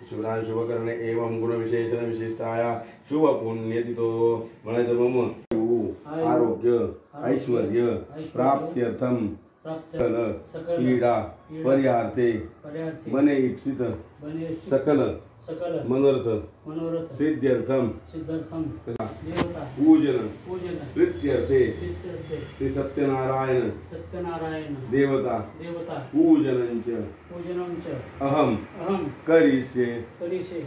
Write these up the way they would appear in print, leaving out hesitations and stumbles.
शुभदान शुभकरणे एवं गुण विशेषण विशिष्टाया शुभ पुण्यतितो म्हणायचं मम आरोग्य ऐश्वर्य प्राप्त्यर्थम सकल पीडा परिहार्थे मने इप्सित सकल मनोरथ सिद्ध्यर्थम पूजन प्रीत्यर्थे श्री सत्यनारायण देवता पूजनंच अहम करिष्ये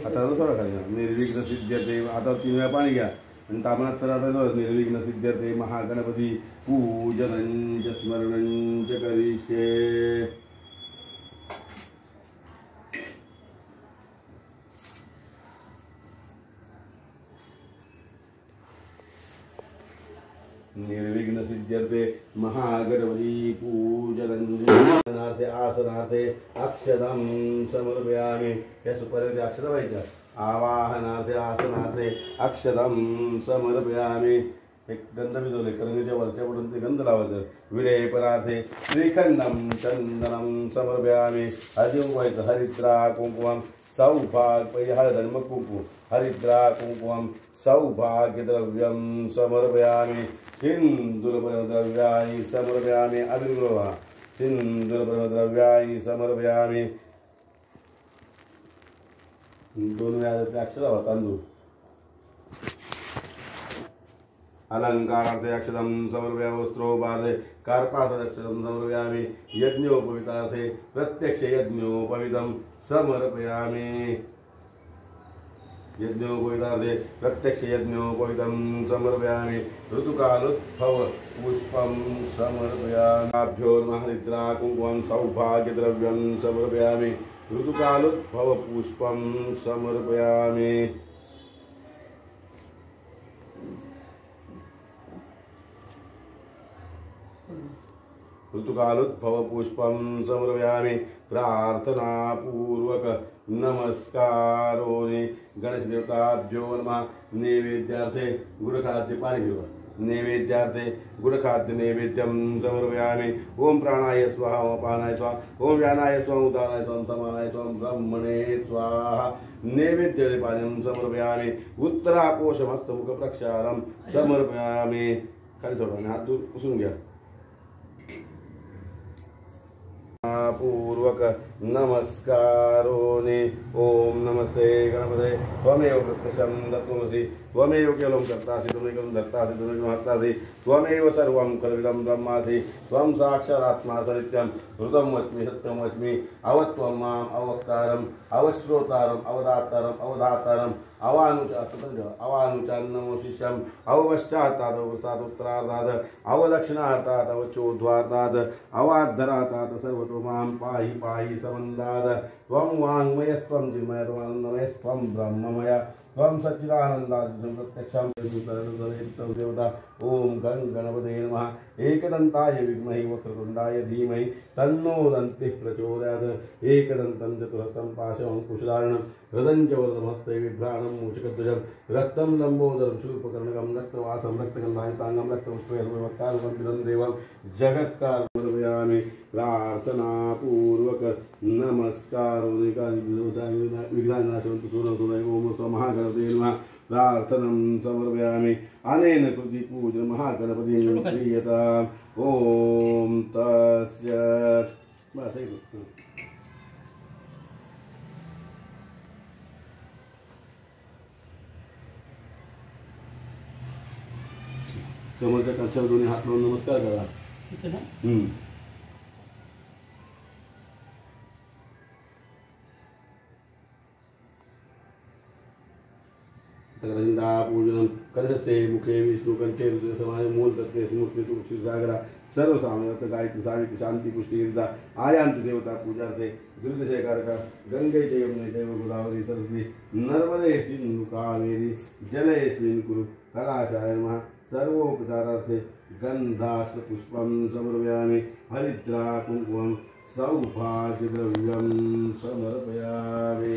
आता थोडा खाली निर्विघ्न सिद्ध्यते आता 3 वेळा पाणी घ्या आणि तापनात तर आता निर्विघ्न सिद्ध्यते महागणपती पूजनंच स्मरणंच करिष्ये निर्विघ्न सिद्ध्यर्थे महागणपती पूजनार्थे आसनार्थे अक्षदं समर्पयामि या सुपर्यंत अक्षर व्हायच्या आवाहनार्थे आसनार्थे अक्षदं समर्पयामि एक गंध भिजवले करंगीच्या वरच्या पडून ते गंध लावायचं विलेपनार्थे श्रीखंडं चंदनं समर्पयामि हळदी व्हायचं हरिद्रा कुंकुमं सौभाग्य पहिले हळद आणि मग कुंकू हरिद्रा कुंकुमं सौभाग्यद्रव्यं समर्पयामि सिंदूरद्रव्याणि समर्पयामि अभिर्गृहा सिंदूरद्रव्याणि समर्पयामि 2 वेळा अक्षर तांदूळ अलंकारार्थे अक्षतं समर्पयामि वस्त्रोपार्थे कार्पासक्षतं समर्पयामि यज्ञोपवीतार्थे प्रत्यक्ष यज्ञोपवीतं समर्पयामि यज्ञोपवीतार्थे प्रत्यक्ष यज्ञोपवीतं समर्पयामि ऋतुकालोद्भव पुष्पं समर्पयामि हरिद्रा कुंकुमं सौभाग्यद्रव्यं समर्पयामि ऋतुकालोद्भव पुष्पं समर्पयामि ऋतुकालोद्भव पुष्पं समर्पयामि प्रार्थना पूर्वक नमस्कारोनि गणेश देवताभ्यो नमः नैवेद्यार्थे गुडखाद्य पाणी घेऊ नैवेद्यार्थे गुडखाद्य नैवेद्यं समर्पयामि ओम प्राणाय स्वाहा ओम अपानाय स्वाहा ओम व्यानाय स्वाहा उदानाय स्वाहा समानाय स्वाहा ब्रह्मणे स्वाहा नैवेद्य पाद्यं समर्पयामि उत्तराकोशमस्तमुख प्रक्षालनं समर्पयामि खाली सोडा हात दूर पुसून घ्या पूर्वक नमस्कारोनि ओम नमस्ते गणपते त्वमेव प्रत्यक्षं दत्तमसि त्वमेव केवलं कर्तासि त्वमेव धर्तासि त्वमेव हर्तासि त्वमेव सर्वं खल्विदं ब्रह्मासि त्वं साक्षादात्मा सनित्यं हृदं वच्मि सत्यं वच्मि अवत्वं माम् अवक्तारम् अवश्रोतारम् अवदातारम् अवधातारम् अवानुचान्नमो शिष्यम् अवपश्चात्तात् अवसात् उत्तरार्धात् अवदक्षिणार्धात् अवचोद्ध्वार्धात् अवाद्धरात् सर्वतो मां पाहि पाहि समन्दात् त्वं वाङ्मयस्त्वं चिन्मयत्वं ब्रह्ममय त्वं सच्चिदानन्दादिदं प्रत्यक्षं देवता ओम गणपते नमः एकदन्ताय विद्महे वक्रतुण्डाय धीमहि तन्नो दन्तिः प्रचोदयात् एकदन्तं चतुरस्रं पाशं कुशधारणं हृदं च वरदमस्ते विभ्राणं मूषकध्वजं रक्तं लम्बोदरं शूर्पकर्णकं रक्तवासं रक्तगन्धायुताङ्गं रक्तपुष्पैर्वक्तारं देवं जगत्कारयामि प्रार्थनापूर्वक नमस्कारो विघ्नानाशवन्तु सूरसुरय ओम महागणपते नमः प्रार्थनं समर्पयामि अनेन कृति पूजन महागणपतिं प्रीयताम् ओम तस्य समोरच्या कक्षावर दोन्ही हात लावून नमस्कार करा पूजनम कलशस्ते मुखे विष्णु कंठे समाज मूल तत्वे स्मृति तुलसी सागरा सर्व सामयत गायत्री सावित्री शांति पुष्टि हृदा आयांत देवता पूजार्थे दुर्गशेखर का गंगे च यमुने चैव गोदावरी सरस्वती नर्मदे सिंधु कावेरी जलेस्मिन् कुरु कलाशाय नमः सर्वोपचारार्थे गंधाश्र पुष्पं समर्पयामि हरिद्रा कुंकुमं सौभाग्यद्रव्यं समर्पयामि।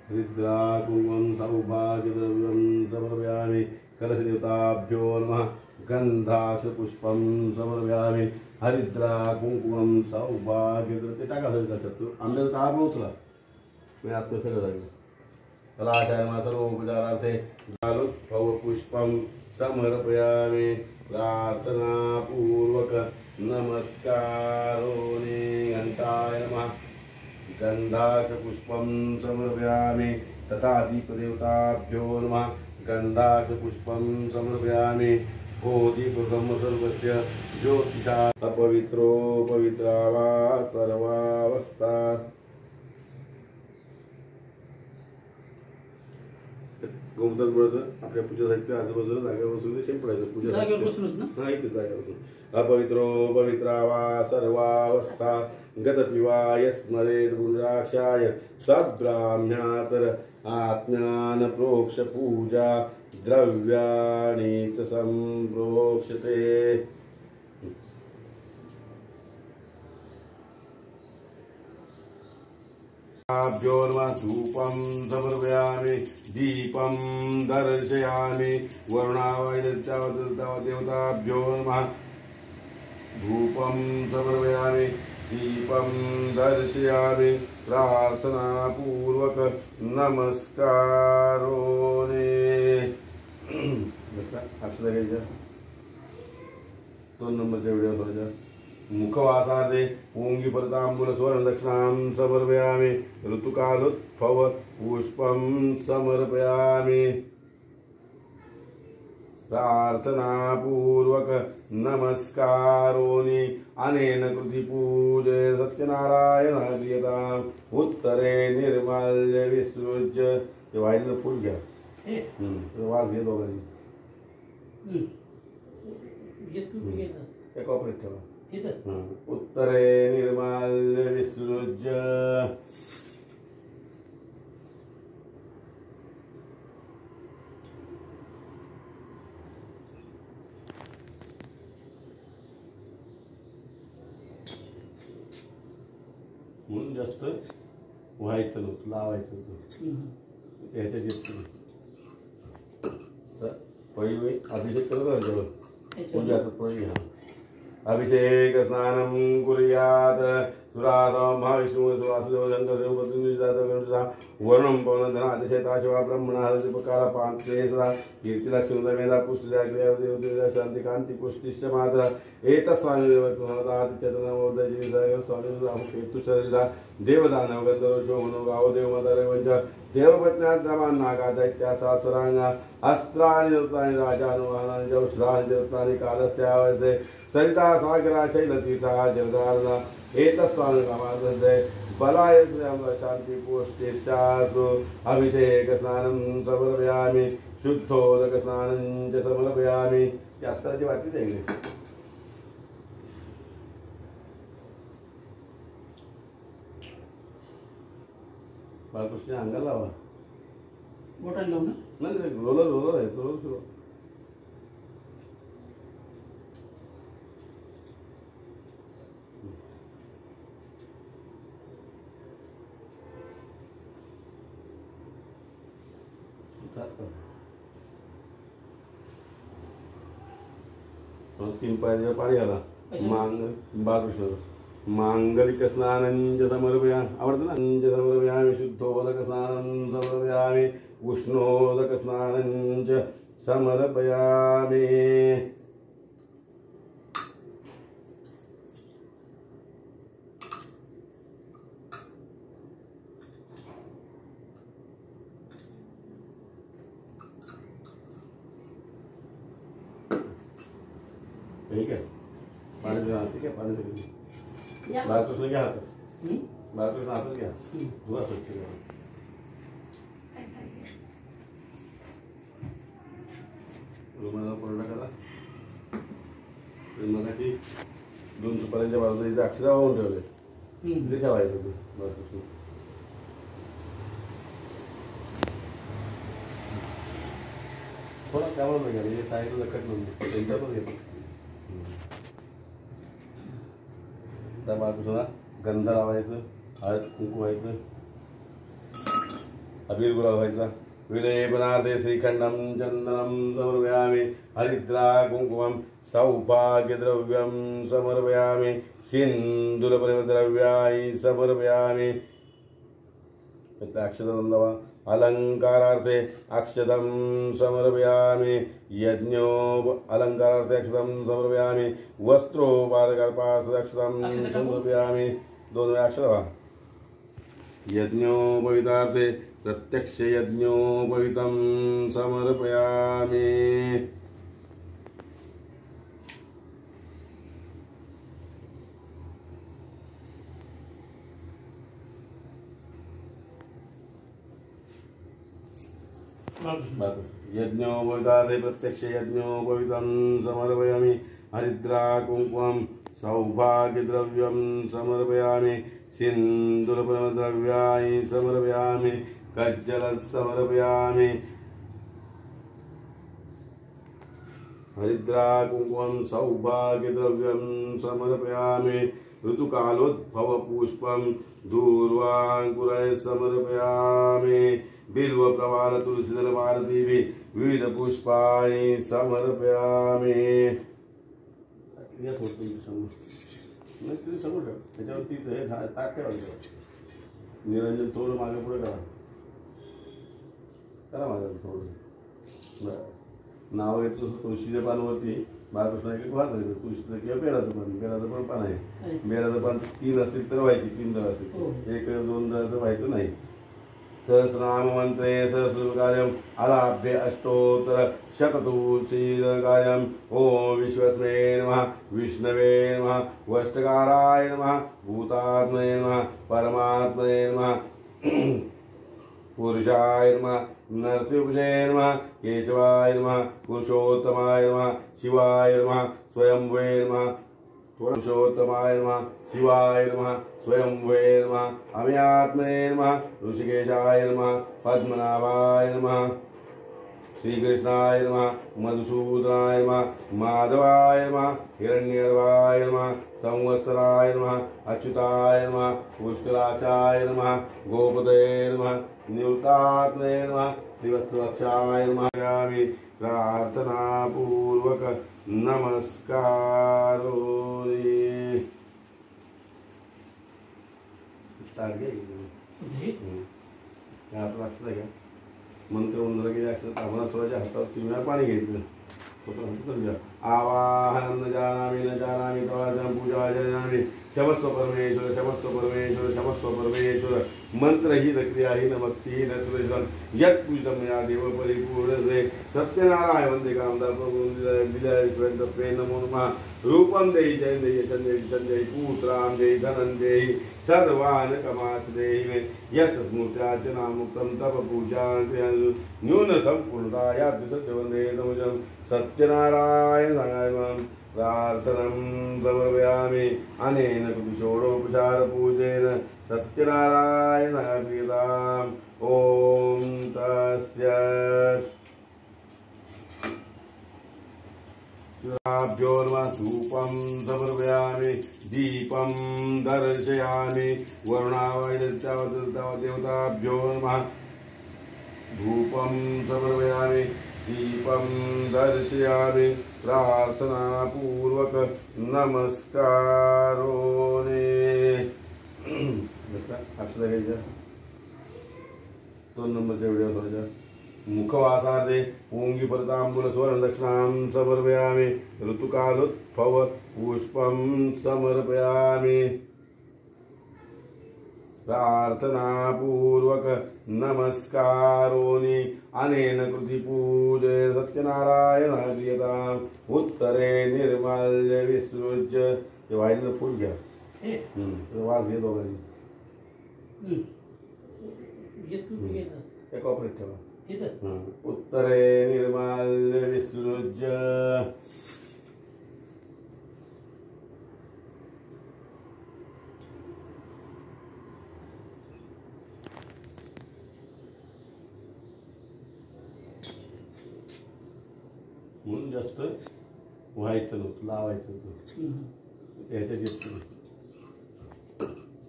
हरिद्रा कुंकुमं सौभाग्यद्रव्यं समर्पयामि। कलशदेवताभ्यो नमः गंधाक्ष पुष्पं समर्पयामि। हरिद्रा कुंकुमं सौभाग्यद्रव्य टाका सगळं आंब्याचं टाळ पण उचला मी आत्ता सगळं जाईल कलाचार्य नमः सर्वोपचारार्थे फव पुष्पं समर्पयामि। प्रार्थनापूर्वक नमस्कारोऽने घंटाय नमः गंधाक्ष पुष्पं समर्पयामि। तथा दीपदेवताभ्यो नमः गंधाक्ष पुष्पं समर्पयामि। ओ दीपब्रह्मस्वरूपस्य ज्योतिषा अपवित्रो पवित्रा वा सर्वावस्था गोमूत्रात बोलायचं आपल्या पूजा साहित्य आजूबाजूला जागेवर बसून शेण पडायचं पूजा हा इथे जागेवर अपवित्रो पवित्रा वा सर्वावस्था गतपिवा यस्मरेत् पुंड्राक्षाय सद्ब्राह्मणातर आत्म्यान प्रोक्ष पूजा द्रव्याणि च संप्रोक्षते। भ्यो नमः धूपं समर्पयामि दीपं दर्शयामि। वरुणावैदेवताभ्यो नमः धूपं समर्पयामि दीपं दर्शयामि। प्रार्थनापूर्वक नमस्कारोऽने अक्षता घ्यायच्या 2 नंबरच्या व्हिडिओ मुखवासार्थे ओंगी परतांबूल स्वर्ण दक्षिणां समर्पयामि। ऋतुकालोत्फव पुष्पं समर्पयामि। प्रार्थनापूर्वक नमस्कारोऽने अनेन कृति पूजे सत्यनारायण क्रियताम्। उत्तरे निर्माल्य विसृज्य ते वाहिलेलं फूल घ्या वास घेतो एक ऑपरेट ठेवा उत्तरे निर्माल्य विसृज्य म्हणून जास्त व्हायचं नव्हतं लावायचं होतं ह्याच्यात येत पहिली अभिषेक करत राहायचं पूजाचं पहिली अभिषेक स्नानं कुर्यात् सुरासं महाविष्णुः वासुदेवशङ्करदेवपत्नीजातगणुषा वर्णं पवनधनातिशयता शिवा ब्रह्मणः दीपकालपान्ते सदा कीर्तिलक्ष्मीमेधा पुष्टिजा क्रियादेवतेजा शान्तिकान्ति पुष्टिश्च मातरः एतत्स्वामिदेवस्वामिशरीरा देवदानवगन्धर्वशोभनो गावो देवमतरेवञ्च देवपत्न्याद्रमान्नागा दैत्यासासुराङ्गा अस्त्राणि दत्तानि राजानुवाहनानि जौश्राणि दत्तानि कालस्यावसे सरिता सागरा शैलतीर्था जलधारणा एतत्स्वामिकामार्थे बलाय शांति पुष्टिश्चास्तु। अभिषेक स्नानं समर्पयामि शुद्धोदक स्नानं च समर्पयामि। यात्राची वाटली जाईल बाळकृष्ण अंगाला लावा बोटाने लावू ना नाही रोलर रोलर आहे रोलर सुरू तीन पाय पाणी आला बाळकृष्ण मांगलिक स्नानं च समर्पयामि आवडतं ना समर्पयामि शुद्धोदक स्नानं समर्पयामि उष्णोदक स्नानं च समर्पयामि। ठीक है पानी से ठीक है पानी से बाळकृष्ण घ्या हातात, बाळकृष्ण हातात घ्या, धुवा स्वच्छ करा. रुमाला कोरडा करा. मगाशी 2 सुपाऱ्यांच्या बाजूला इथे अक्षर वाहून ठेवले, तिथे ठेवायचं ते बाळकृष्ण. थोडा त्यावर बघा, म्हणजे साईडला लखट नव्हते त्यांच्यावर घेतो. त्या बाळकृष्णाला गंध लावायचं, हळद कुंकू व्हायचं, अबीर गुलाब व्हायचा. विलेपनार्थे श्रीखंडम चंदनम समर्पयामि, हरिद्रा कुंकुमम सौभाग्यद्रव्यम समर्पयामि, सिंदूरपरिमलद्रव्याणि समर्पयामि. अक्षतं दवा. अलंकारार्थे अक्षतं समर्पयामि, यज्ञो अलंकारार्थे अक्षतं समर्पयामि, वस्त्रोपादकल्पार्थे अक्षतं समर्पयामि. 2 वेळा अक्षर दवा. यज्ञोपवितार्थे प्रत्यक्ष यज्ञोपवितं समर्पयामि. यज्ञोपवितार्थे प्रत्यक्ष यज्ञोपवितं समर्पयामि, हरिद्रा कुंकुमं सौभाग्यद्रव्यं समर्पयामि, सिंदूरपरिमलद्रव्याणि समर्पयामि, कज्जलं समर्पयामि. हरिद्रा कुंकुमं सौभाग्यद्रव्यं समर्पयामि, ऋतुकालोद्भव पुष्पं दूर्वांकुरैः समर्पयामि, बिल्व प्रवाल तुलसीदल भारती विविध पुष्पाणि समर्पयामि. त्याच्यावरती ताट ठेवायचं. निरंजन थोडं मागे पुढे करा, करा मागे थोडं. बरं, नाव घेतलं तुळशीच्या पानावरती बाळकृष्ण एक वाहत आहे. तुळशीचं किंवा बेराचं पण पान आहे. बेराचं पान 3 असतील तर व्हायची, 3 दळ असतील, 1-2 दळाचं व्हायचं नाही. सहस्रनाम मंत्रे सहस्रकार्यम आलाभ्य अष्टोत्तर शततुलसीकार्यम. ओम विश्वस्मे नमः, विष्णवे नमः, वष्टकाराय नमः, भूतात्मने नमः, परमात्मने नमः, पुरुषाय नमः, नरसिंहाय नमः, केशवाय नमः, पुरुषोत्तमाय नमः, शिवाय नमः, स्वयंभुवे नमः, पुरुषोत्तमाय नमः, शिवाय नमः, स्वयंभुवे नमः, अम्यात्मने नमः, ऋषिकेशाय नमः, पद्मनाभाय नमः, श्रीकृष्णाय नमः, मधुसूदनाय नमः, माधवाय नमः, हिरण्यगर्भाय नमः, संवत्सराय नमः, अच्युताय नमः, पुष्कलाक्षाय नमः, गोपतये नमः, निवृत्तात्मने नमः, श्रीवत्सवक्षाय नमः. प्रार्थनापूर्वक नमस्कारो. मंत्र वंदना केली अक्षर आम्हाला स्वतःच्या हातावर 3 वेळा पाणी घ्यायचं. आवाहनं न जानामि तवार्जनं पूजा जानामि. क्षमस्व परमेश्वर, क्षमस्व परमेश्वर, क्षमस्व परमेश्वर. मंत्रहीन क्रियाहीन भक्तिहीन सुरेश्वर यत् पूजितं मया देव परिपूर्ण सत्यनारायण वंदे कामदा प्रभु विजय नमो नमः. रूपं देहि जय देहि संजय पुत्रां देहि धनं देहि सर्वान् कमास देहि. यश स्मृत्यार्चना मुक्तं तप पूजा न्यून संपूर्णता याति सत्यवन्दे नमः. सत्यनारायण प्रार्थनं समर्पयामि, अनेन षोडोपचार पूजेन सत्यनारायण क्रियताम्. ओम तस्य भ्यो नमः. धूपं समर्पयामि, दीपं दर्शयामि. वरुणाय देवताभ्यो नमः. धूपं समर्पयामि, दीपं दर्शयामि. प्रार्थनापूर्वक नमस्कारो. अक्षर घ्यायच्या 2 नंबरच्या व्हिडिओ. मुखवासार्थे ओंगी परतांबूल स्वर्ण दक्षिणां समर्पयामि. ऋतुकालोत्भव पुष्पं समर्पयामि. प्रार्थनापूर्वक नमस्कारोनि. अनेन कृति पूजे सत्यनारायण क्रियताम्. उत्तरे निर्माल्य विसृज्य. हे वाहिलेलं फूल घ्या. वास घे दोघांनी एक ऑपरेट ठेवा. उत्तरे निर्माल्य विसृज्य म्हणून जास्त व्हायचं नव्हतं, लावायचं नव्हतं ह्याच्यात येत.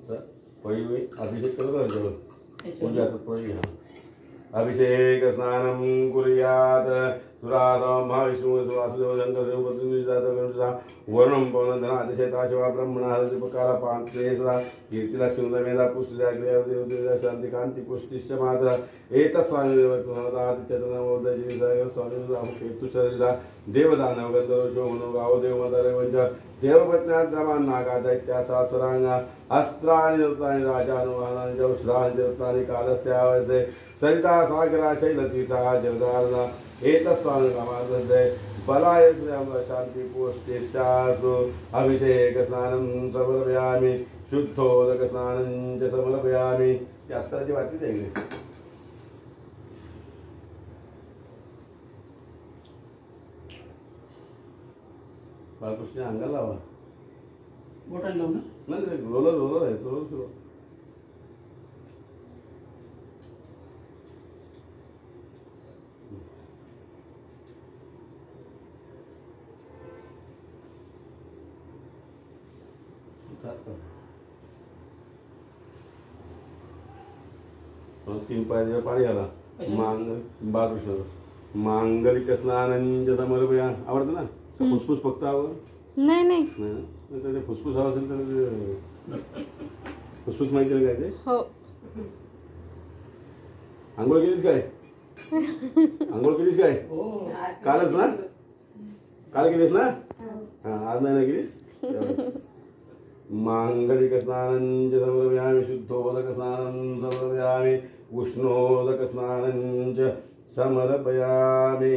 तर पहिली अभिषेक करत राहायचं. पूजा पळी घ्या. अभिषेक स्नानं कुर्यात् सुरातं महाविष्णुः वासुदेव शङ्करदेव पत्नीजातगणुषा वर्णं पवनधनातिशयता शिवा ब्रह्मणः हरिपकारापान्ते सदा कीर्तिलक्ष्मीमेधा पुष्टिजा क्रियादेवतेजा शान्तिकान्ति पुष्टिश्च मातरः एतत्स्वामिदेवत्वदातिचेतनमोदजीविता स्वामिकेतुशरीरा देवदानव गन्धर्वशो मनो गावो देवमतरेवञ्च देवपत्न्याद्रमान्नागा दैत्यासासुराङ्गा अस्त्राणि दत्तानि राजानुवानानि च औषधानि च दत्तानि कालस्यावसे सरिता सागरा शैलतीर्था जलधारणा एतत्स्वामिकामार्थे बलाय शांति पुष्टिश्चास्तु. अभिषेक स्नानं समर्पयामि शुद्धोदक स्नानं च समर्पयामि. ती अस्त्राची बातमी आहे. बाळकृष्ण अंगाला लावा. बोटाला लावू ना? नाही रोलर रोलर आहे रोलर सुरू. तीन पाय पाणी आला. बाळकृष्ण मांगलिक स्नानं समर्पया. आवडतं ना? फुसफुस फक्त आवड नाही नाही फुसफुस हवं असेल तर फुसफुस माहिती आहे काय ते? हो. आंघोळ केलीस काय? आंघोळ केलीस काय? कालच ना? काल केलीस ना? हा आज नाही ना केलीस? मांगलिक स्नानं च समर्पयामि शुद्धोदक स्नानं समर्पयामि उष्णोदक स्नानं च समर्पयामि.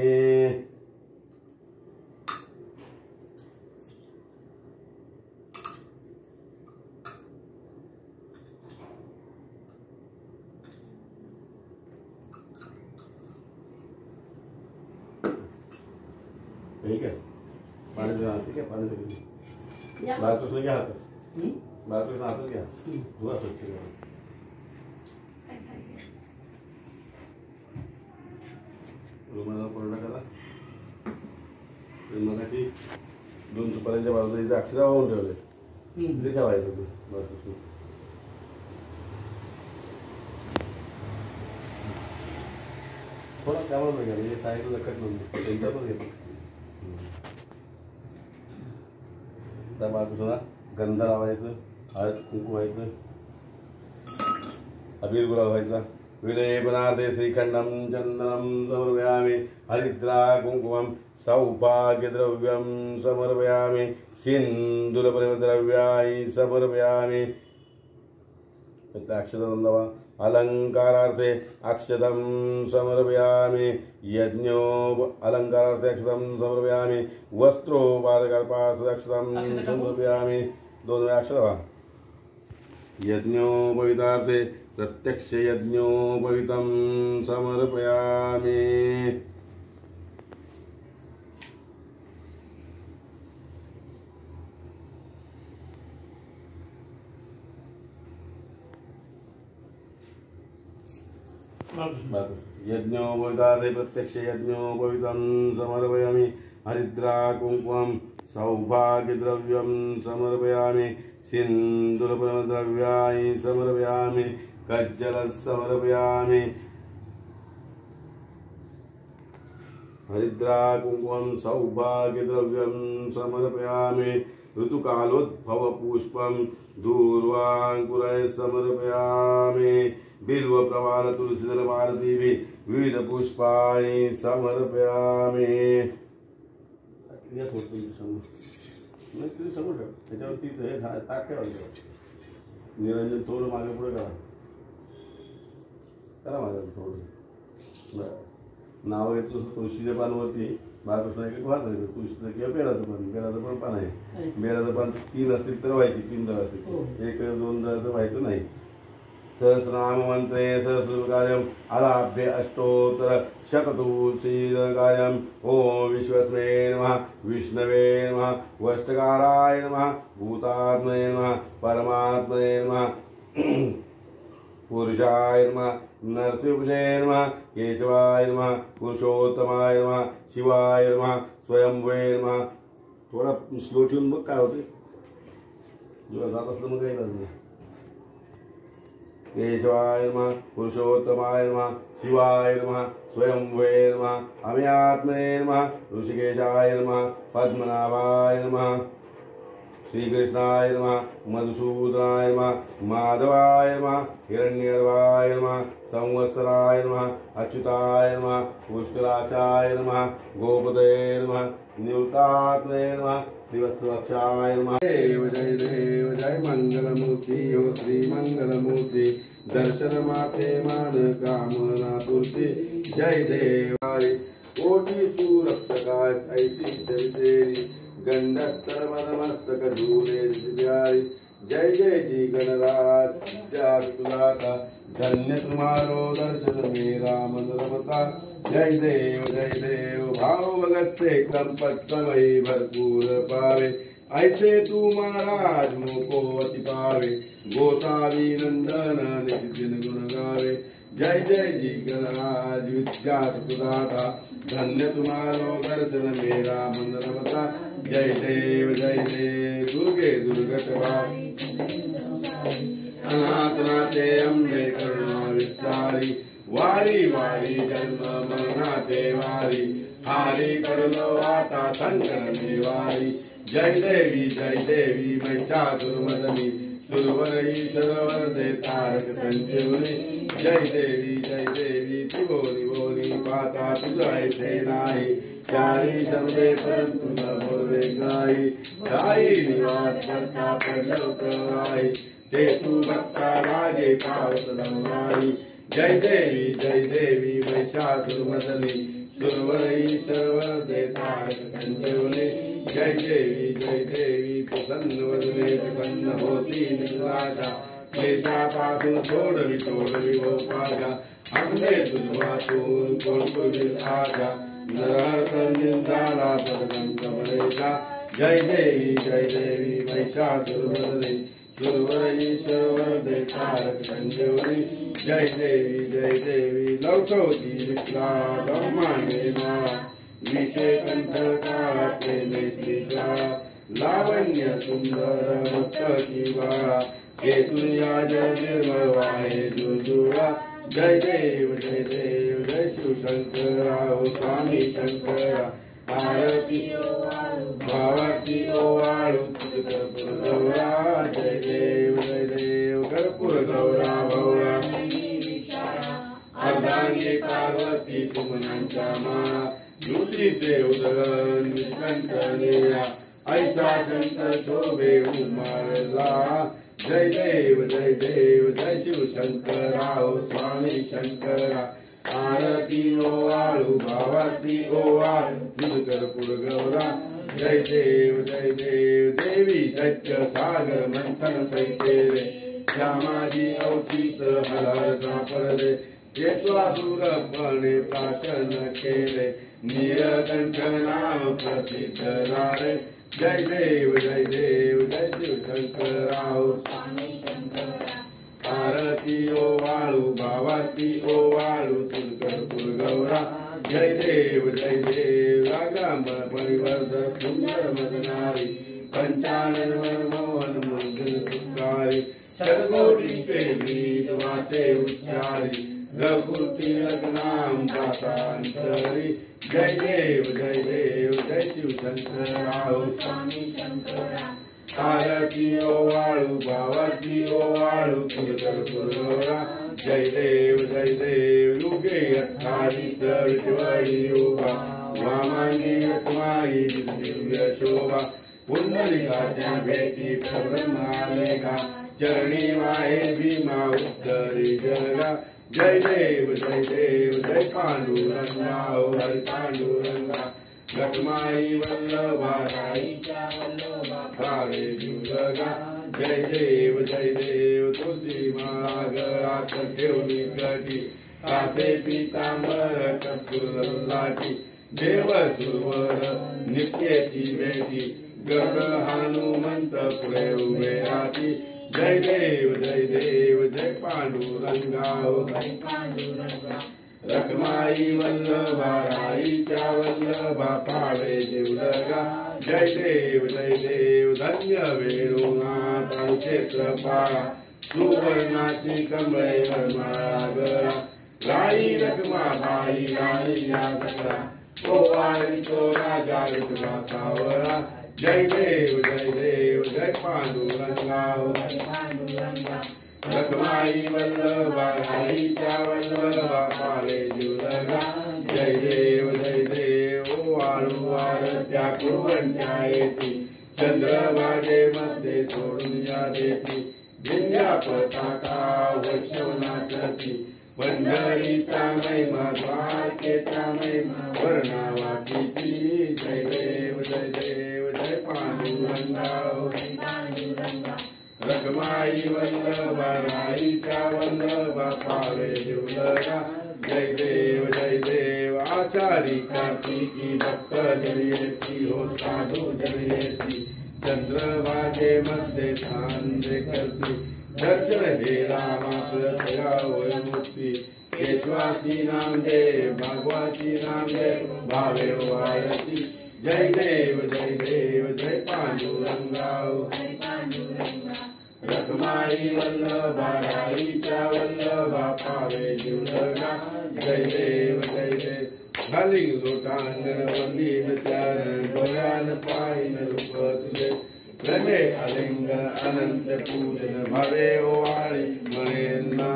ठीक आहे. पाणी ठीक आहे. पाणी बाळकृष्ण घ्या हातात. बाळकृष्ण हातात घ्या. धुवा स्वच्छ करा. रुमाला कोरडा करा. मगाशी 2 सुपाऱ्यांच्या बाजूला इथे अक्षरा वाहून ठेवले. तिथे ठेवायचं तू बाळकृष्ण. थोडा त्यावर घ्या म्हणजे साईडला लखट नव्हतं त्यांच्यावर घेतो. त्या बाळकृष्णाला गंध लावायचं, हळद कुंकू व्हायचं, अबीर गुलाब व्हायचा. विलेपनार्थे श्रीखंडं चंदनं समर्पयामि हरिद्रा कुंकुमं सौभाग्यद्रव्यं समर्पयामि सिन्दूरपरिमलद्रव्याणि समर्पयामि. अक्षतंदवा अलंकारार्थे अक्षतं समर्पयामि यज्ञो अलंकारार्थे अक्षतं समर्पयामि वस्त्रोपादकल्पार्थे अक्षतं समर्पयामि. 2 वेळा अक्षता. यज्ञोपवितार्थे प्रत्यक्ष यज्ञोपवितं समर्पयामि. यज्ञोपवितार्थे प्रत्यक्ष यज्ञोपवितं समर्पयामि हरिद्रा कुंकुमं सौभाग्यद्रव्यं समर्पयामि सिन्दूरपरिमलद्रव्याणि समर्पयामि कज्जलं समर्पयामि. हरिद्रा कुंकुमं सौभाग्यद्रव्यं समर्पयामि ऋतुकालोद्भव पुष्पं दूर्वांकुरैः समर्पयामि बिल्व प्रवाल तुलसीदल भारती विविध पुष्पाणि समर्पयामि. समोर ठेव. त्याच्यावरती हे ताट ठेवायचं. निरंजन थोडं मागे पुढे करा. करा मागे थोडं. बरं नाव घेतो तुळशीच्या पानवरती बाळकृष्ण एक वाचायचं कृष्ण किंवा बेराचं पण पान आहे. बेराचं पान 3 असतील तर व्हायची, 3 दळ असतील, 1 2 दळाचं व्हायचं नाही. सहस्रनाम मंत्रे सहस्रकार्यम आलाभ्य अष्टोत्तर शततुलसीकार्यम. ओम विश्वस्मे नमः, विष्णवे नमः, वष्टकाराय नमः, भूतात्मने नमः, परमात्मने नमः, पुरुषाय नमः, नरसिंहाय नमः, केशवाय नमः, पुरुषोत्तमाय नमः, शिवाय नमः, स्वयंभुवे नमः. थोडा स्लो ठेवून बघ काय होते, जेव्हा जात असलं मग काही नाही. केशवाय नमः, पुरुषोत्तमाय नमः, शिवाय नमः, स्वयंभुवे नमः, अम्यात्मने नमः, ऋषिकेशाय नमः, पद्मनाभाय नमः, श्रीकृष्णाय नमः, मधुसूदनाय नमः, माधवाय नमः, हिरण्यगर्भाय नमः, संवत्सराय नमः, अच्युताय नमः, पुष्कराक्षाय नमः, गोपतये नमः, निवृत्तात्मने नमः, श्रीवत्सवक्षाय नमः. देव जय मंगलमूर्ति हो श्री मंगलमूर्ति, दर्शन माते मान कामना तुलसी. जय देवारी कोटि सूरप्तकाश ऐसी चरितेरी, गंडस्तर मदमस्तक धूले प्यारी. जय जय जी गणराज तुलाता, धन्य तुम्हारो दर्शन मेरा मन रमता. जय देव भाव भगत से संपत समय भरपूर पावे, ऐसे तू महाराज मुको अति पावे. गोसावी नंदन नित दिन गुण गावे. जय जी गणराज विद्या सुदाता, धन्य तुम्हारो दर्शन मेरा मन रमता. जय देव दुर्गे दुर्गटवारी, अनाथनाथे अम्बे करुणा विस्तारी. वारी वारी जन्म मरणाचे वारी, हारी करुणो आता संकट निवारी. जय देवी महिषासुरमर्दिनी, सुरवरई शरवरदे तारक संजीवनी. जय देवी त्रिभुवनी पाता तुझे नाही, चारी शब्दे परंतु न बोलवे काही. काही निवास करता प्रलोकराई, ते तू भक्ता राजे पावत रमणारी. जय देवी महिषासुरमर्दिनी, सुरवरई शरवरदे तारक संजीवनी. जय देवी प्रसन्न प्रसन्न होती निराशा, क्लेशापासून सोडवी हो पाजा. आंबे तुझवातून कोणपुरील आशा, नरहत निंदाला पदगंत मरेशा. जय देवी महिषासुरमर्दिनी, सुरवरई शरवरदे तारक संजीवनी. जय देवी लवकवती विक्रा ब्रह्मांडे माळा, विषय कंठ काळाचे नेत्री शाळा. लावण्य सुंदर मस्तकी बाळा, केतुया जय निर्मळ वाहे जुजुळा. जय देव जय शिवशंकरा हो स्वामी शंकरा. आरती भावाती ओवाळू तुझ कर्पूर गौरा. जय देव कर्पूर गौरा भवळा. अर्धांगी पार्वती सुमनांच्या माळा, दुधीचे उदगन निष्कंठ नीरा. ऐसा शंकर शोभे उमाळला. जय देव जय शिवशंकरा हो स्वामी शंकरा. आरती ओवाळू भावाती ओवाळू तुझ कर्पूर गौरा. जय देव देवी दैत्य सागर मंथन कैकेले. श्यामाजी अवचित हलर सापडले, येश्वासुरपणे प्राशन केले. नीलकंठ नाम प्रसिद्ध झाले. जय देव जय शिवशंकरा हो स्वामी शंकरा. आरती ओवाळू भावाती ओवाळू तुझ कर्पूर गौरा. जय देव रागांबर परिवर्धन सुंदर मदनारी. पंचानन मोहन मंगल सुखारी. शतकोटीचे बीज वाचे उच्चारी, रघुकुटी रघुनाम दातांतरी. जय देव जय शिवशंकरा हो स्वामी शंकरा. आरती ओवाळू भावाती ओवाळू तुझ कर्पूर गौरा. जय देव युगे 28 विठवरी उभा. वामानी रत्माई दिव्य शोभा. पुंडलिकाच्या भेटी ब्रह्मालेखा. चरणी वाहे भीमा उत्तरी जगा. जय देव जय पांडुरंगा हो हरी पांडुरंगा. रखमाई वल्लभा राईच्या वल्लभा पावे जीवलगा जय देव तुझी माळा गळ्यात ठेवली कटी कासे पीतांबर कस्तुर लाटी देव सुरवर नित्यची भेटी गड हनुमंत पुढे उभे राहती जय देव जय पांडुरंगा रखमाई वल्लभा राईच्या वल्लभा पावे जीवलगा जय देव धन्य वेणुनाथ क्षेत्रपाळा सुवर्णाची कमळे वरमाळा गळा राई रखमा बाई राणी या सगळा पोवारी तो राजा विठला सावळा जय देव जय पांडुरंगा रखमाई वल्लभा राईच्या वल्लभा पावे जीवलगा जय देव वाळू वारत्या कुरवंट्या येती चंद्रभागेमध्ये सोडून या देती जिल्ह्या पताका वैष्णवनाथी पंढरीचा महिमा द्वारकेचा महिमा वर्णावा किती जय देव जय पांडुरंगा रखमाई वल्लभा राईच्या वल्लभा पावे जीवलगा जय देव आषाढी कार्तिकी भक्त जयती हो साधू जयती चंद्रभागेमध्ये सांजे करते दर्शन हे रामाप्रतया होय मुक्ती केशवाची नाम दे भागवाची नाम दे भावे वारती जय देव जय पांडुरंगा रखमाई वल्लभा राईच्या वल्लभा पावे जीवलगा जय देव खाली लोटांगण वंदीन चरण डोळ्यान पाहिन रूप तुझे रमे अलिंगन अनंत पूजन भवे ओवाळी महेन्ना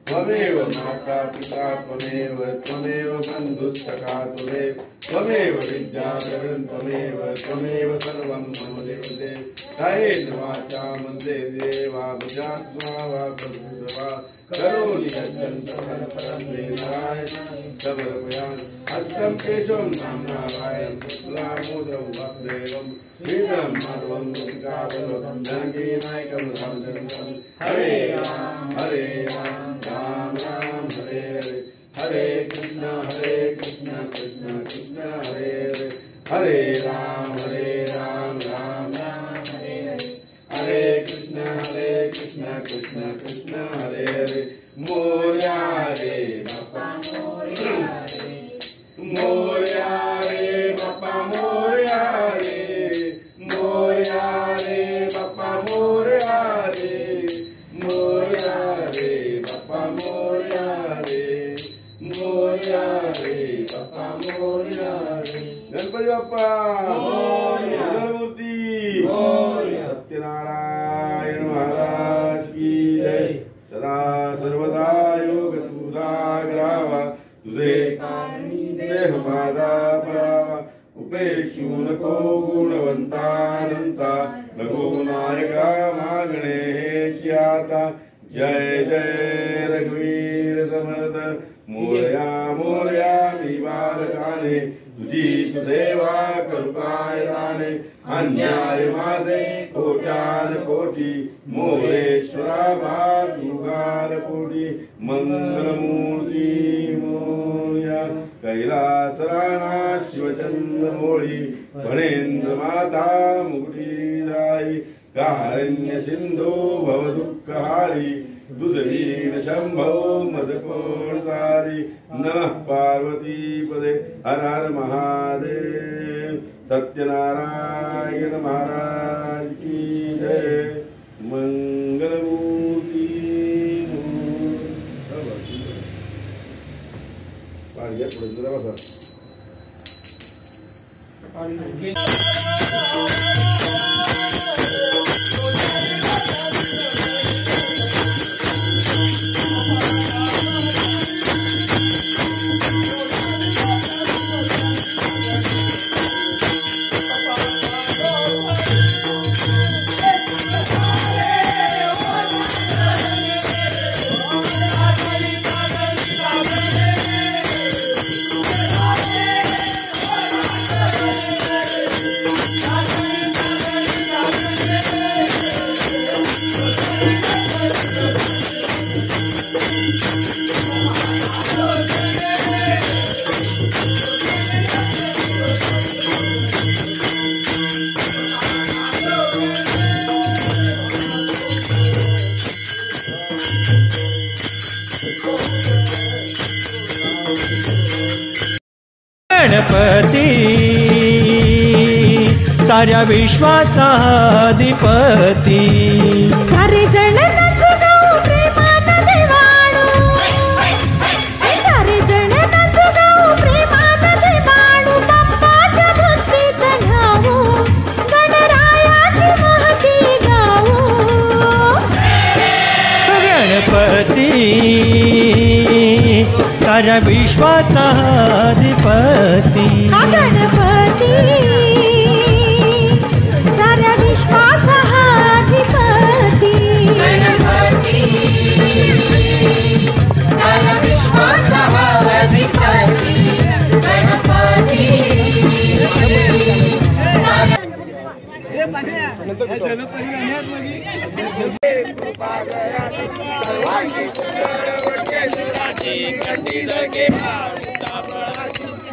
त्वमेव माता पिता त्वमेव बंधुस्तका त्वमेव विद्याधरन् त्वमेव सर्वं मम देवते कायेन वाचा मनसेन्द्रिये वा बुद्ध्यात्मना वा प्रकृतिर्वा करोमि यज्ञं समर्पयामि समर्पयामि अष्टं केशवं नाम्नारायणं शुक्लामोदरं वासुदेवं श्रीधरं माधवं गोपिकावल्लभं जानकीनायकं रामचन्द्रं हरे राम राम राम हरे हरे कृष्ण कृष्ण कृष्ण हरे हरे राम राम राम हरे कृष्ण कृष्ण कृष्ण हरे मोरया रे बापा मोरया रे बापा मोरया रे बापा मोरया रे बापा मोरया रे बापा मोरया रे गणपती बाप्पा मंगलमूर्ती सत्यनारायण महाराज की जय सदा सर्वदा योग तुझा ग्रावा तुझे देह माझा परावा उपेक्षू नको गुणवंतानंता रघुनायका मागणे हे श्याता जय रघुवीर समर्थ मोरया मी बालकाने तुझी सेवा करू काय राणे अन्याय माझे कोट्यान कोटी मोरेश्वरा भातुगार कोटी मंगलमूर्ती मोर्या कैलासराना शिवचंद्र मोळी फणेंद्र माता मुकुटी जाई कारण्य सिंधू भव दुःखहारी दुधवीण शंभो मज कोण तारी नमः पार्वती पदे हर हर महादेव सत्यनारायण महाराज की जय मंगलमूर्ती पाडिया पुढे जरा बसा साऱ्या विश्वाचा अधिपती सारे जण नाचू गाऊ प्रेमात देवाणू सारे जण नाचू गाऊ प्रेमात देवाणू बाप्पाच्या भक्तीत न्हावू गणरायाची महती गाऊ गणपती साऱ्या विश्वाचा अधिपती हा गणपती साऱ्या विश्वाचा अधिपती गणपती साऱ्या विश्वाचा अधिपती गणपती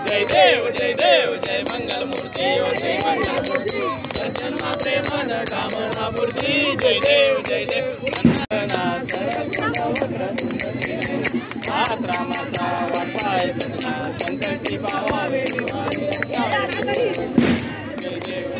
जय देव जय देव जय मंगल मूर्ती ओ जय मंगल मूर्ती दर्शन मात्रे मन कामना मूर्ती जय देव जय देव रामाचा वाटपाय सजना संकल्पी पावावे जय देव